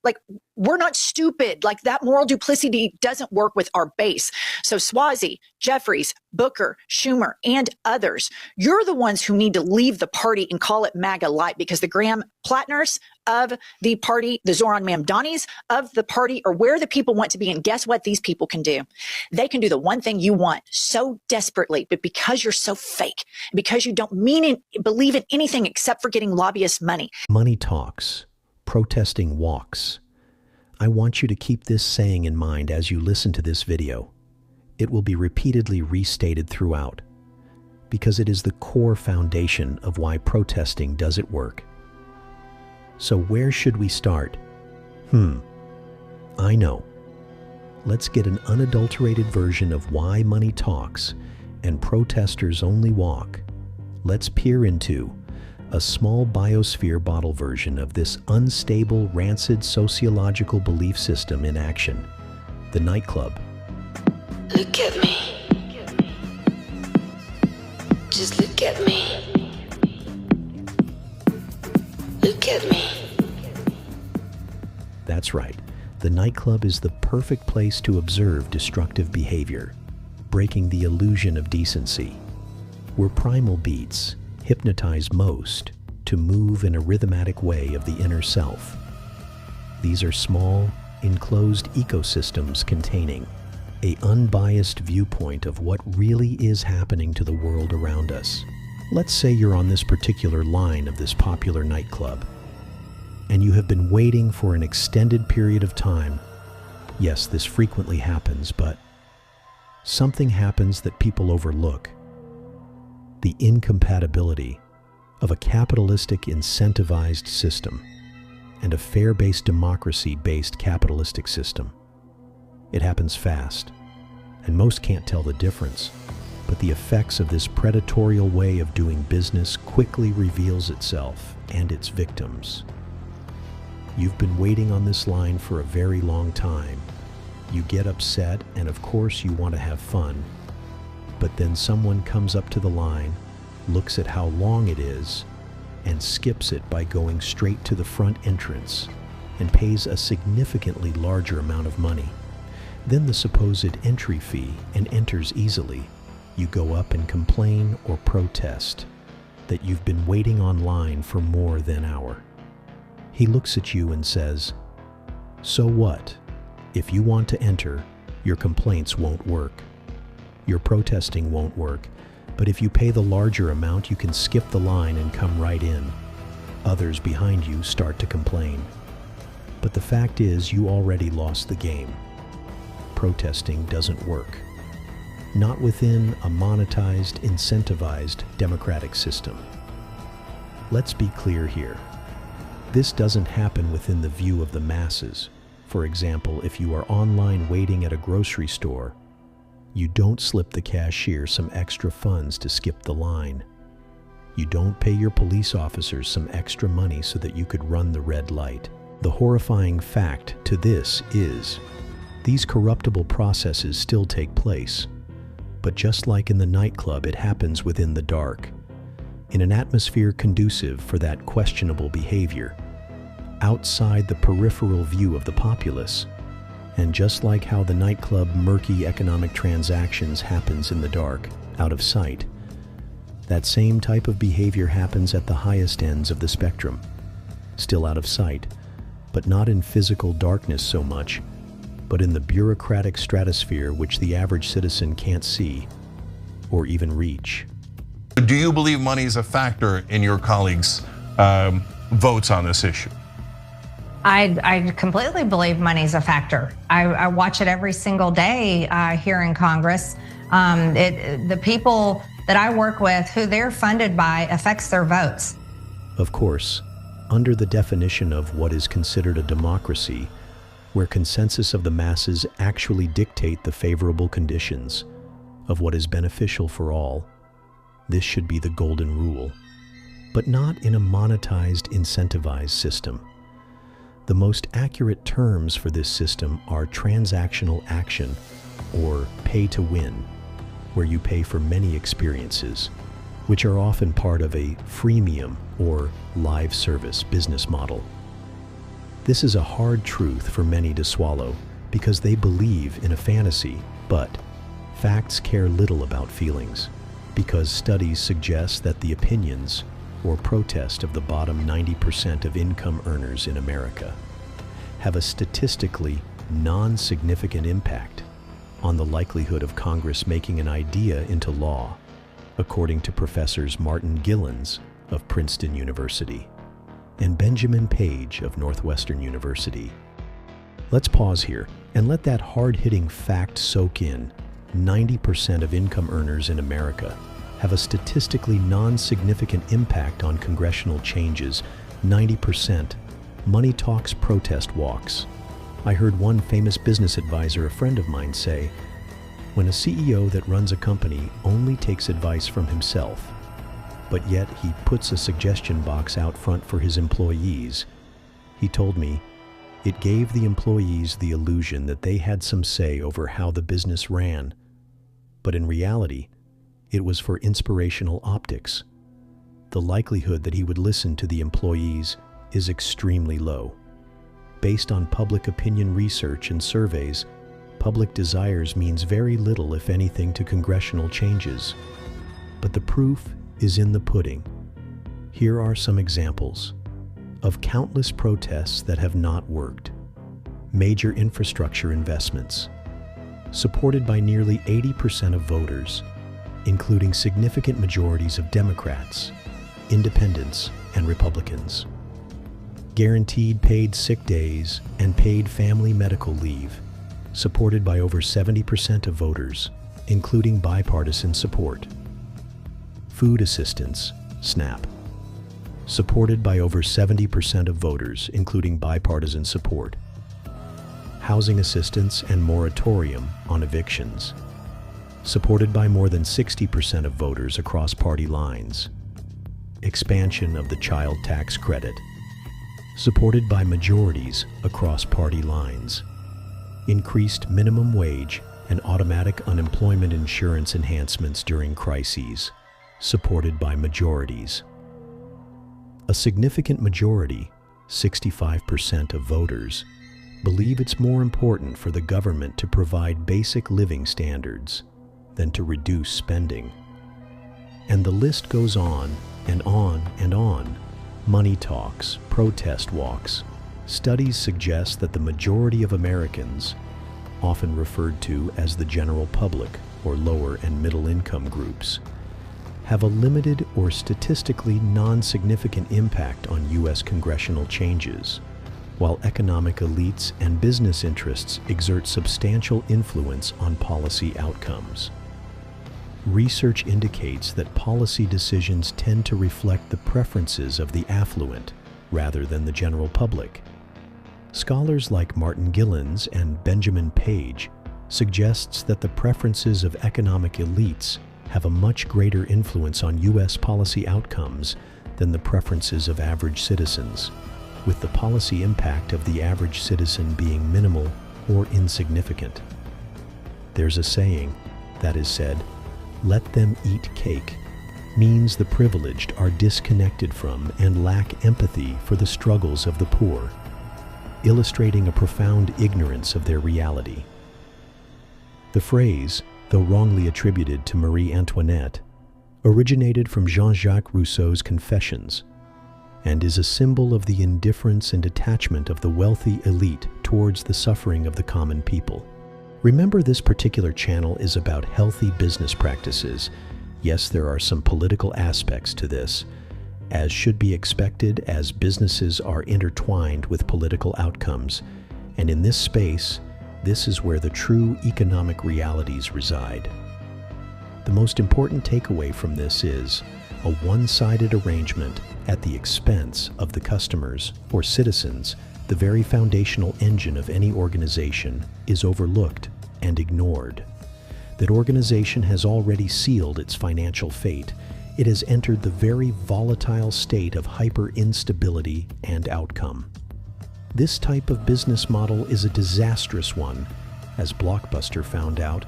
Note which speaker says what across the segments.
Speaker 1: Like, we're not stupid. Like, that moral duplicity doesn't work with our base. So Suozzi, Jeffries, Booker, Schumer, and others, you're the ones who need to leave the party and call it MAGA light, because the Graham Plattners of the party, the Zoran Mamdanis of the party, are where the people want to be. And guess what these people can do? They can do the one thing you want so desperately, but because you're so fake, because you don't believe in anything except for getting lobbyist money.
Speaker 2: Money talks, protesting walks. I want you to keep this saying in mind as you listen to this video. It will be repeatedly restated throughout, because it is the core foundation of why protesting doesn't work. So where should we start? I know. Let's get an unadulterated version of why money talks and protesters only walk. Let's peer into a small biosphere bottle version of this unstable, rancid sociological belief system in action, the nightclub.
Speaker 3: Look at me. Just look at me. Look at me.
Speaker 2: That's right. The nightclub is the perfect place to observe destructive behavior, breaking the illusion of decency. Where primal beats hypnotize most to move in a rhythmatic way of the inner self. These are small, enclosed ecosystems containing an unbiased viewpoint of what really is happening to the world around us. Let's say you're on this particular line of this popular nightclub, and you have been waiting for an extended period of time. Yes, this frequently happens, but something happens that people overlook. The incompatibility of a capitalistic incentivized system and a fair-based democracy-based capitalistic system. It happens fast, and most can't tell the difference, but the effects of this predatory way of doing business quickly reveals itself and its victims. You've been waiting on this line for a very long time. You get upset, and of course you want to have fun. But then someone comes up to the line, looks at how long it is, and skips it by going straight to the front entrance and pays a significantly larger amount of money than the supposed entry fee and enters easily. You go up and complain or protest that you've been waiting online for more than an hour. He looks at you and says, "So what? If you want to enter, your complaints won't work. Your protesting won't work, but if you pay the larger amount, you can skip the line and come right in." Others behind you start to complain. But the fact is, you already lost the game. Protesting doesn't work. Not within a monetized, incentivized democratic system. Let's be clear here. This doesn't happen within the view of the masses. For example, if you are online waiting at a grocery store, you don't slip the cashier some extra funds to skip the line. You don't pay your police officers some extra money so that you could run the red light. The horrifying fact to this is, these corruptible processes still take place. But just like in the nightclub, it happens within the dark, in an atmosphere conducive for that questionable behavior, outside the peripheral view of the populace. And just like how the nightclub murky economic transactions happens in the dark, out of sight, that same type of behavior happens at the highest ends of the spectrum, still out of sight, but not in physical darkness so much, but in the bureaucratic stratosphere which the average citizen can't see or even reach.
Speaker 4: Do you believe money is a factor in your colleagues' votes on this issue?
Speaker 5: I completely believe money's a factor. I watch it every single day here in Congress. The people that I work with, who they're funded by, affects their votes.
Speaker 2: Of course, under the definition of what is considered a democracy, where consensus of the masses actually dictate the favorable conditions of what is beneficial for all, this should be the golden rule, but not in a monetized, incentivized system. The most accurate terms for this system are transactional action, or pay to win, where you pay for many experiences, which are often part of a freemium or live service business model. This is a hard truth for many to swallow because they believe in a fantasy, but facts care little about feelings because studies suggest that the opinions or protest of the bottom 90% of income earners in America have a statistically non-significant impact on the likelihood of Congress making an idea into law, according to Professors Martin Gillens of Princeton University and Benjamin Page of Northwestern University. Let's pause here and let that hard-hitting fact soak in. 90% of income earners in America have a statistically non-significant impact on congressional changes. 90%. Money talks, protest walks. I heard one famous business advisor, a friend of mine, say, when a CEO that runs a company only takes advice from himself, but yet he puts a suggestion box out front for his employees, he told me, it gave the employees the illusion that they had some say over how the business ran. But in reality, it was for inspirational optics. The likelihood that he would listen to the employees is extremely low. Based on public opinion research and surveys, public desires means very little, if anything, to congressional changes. But the proof is in the pudding. Here are some examples of countless protests that have not worked. Major infrastructure investments, supported by nearly 80% of voters, including significant majorities of Democrats, Independents, and Republicans. Guaranteed paid sick days and paid family medical leave, supported by over 70% of voters, including bipartisan support. Food assistance, SNAP, supported by over 70% of voters, including bipartisan support. Housing assistance and moratorium on evictions, supported by more than 60% of voters across party lines. Expansion of the child tax credit, supported by majorities across party lines. Increased minimum wage and automatic unemployment insurance enhancements during crises, supported by majorities. A significant majority, 65% of voters, believe it's more important for the government to provide basic living standards than to reduce spending. And the list goes on and on and on. Money talks, protest walks. Studies suggest that the majority of Americans, often referred to as the general public or lower and middle income groups, have a limited or statistically non-significant impact on U.S. congressional changes, while economic elites and business interests exert substantial influence on policy outcomes. Research indicates that policy decisions tend to reflect the preferences of the affluent rather than the general public. Scholars like Martin Gillens and Benjamin Page suggests that the preferences of economic elites have a much greater influence on U.S. policy outcomes than the preferences of average citizens, with the policy impact of the average citizen being minimal or insignificant. There's a saying that is said, "Let them eat cake," means the privileged are disconnected from and lack empathy for the struggles of the poor, illustrating a profound ignorance of their reality. The phrase, though wrongly attributed to Marie Antoinette, originated from Jean-Jacques Rousseau's Confessions and is a symbol of the indifference and detachment of the wealthy elite towards the suffering of the common people. Remember, this particular channel is about healthy business practices. Yes, there are some political aspects to this, as should be expected, as businesses are intertwined with political outcomes. And in this space, this is where the true economic realities reside. The most important takeaway from this is a one-sided arrangement at the expense of the customers or citizens, the very foundational engine of any organization, is overlooked and ignored. That organization has already sealed its financial fate. It has entered the very volatile state of hyper-instability and outcome. This type of business model is a disastrous one, as Blockbuster found out,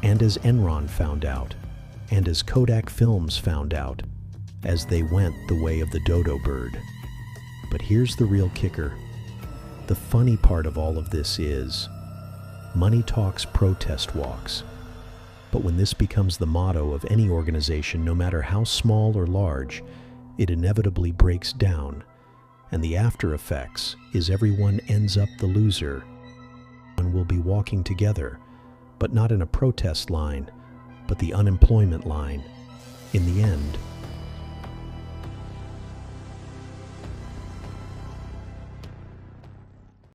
Speaker 2: and as Enron found out, and as Kodak Films found out, as they went the way of the dodo bird. But here's the real kicker. The funny part of all of this is, money talks, protest walks. But when this becomes the motto of any organization, no matter how small or large, it inevitably breaks down, and the after effects is everyone ends up the loser and will be walking together, but not in a protest line, but the unemployment line. In the end,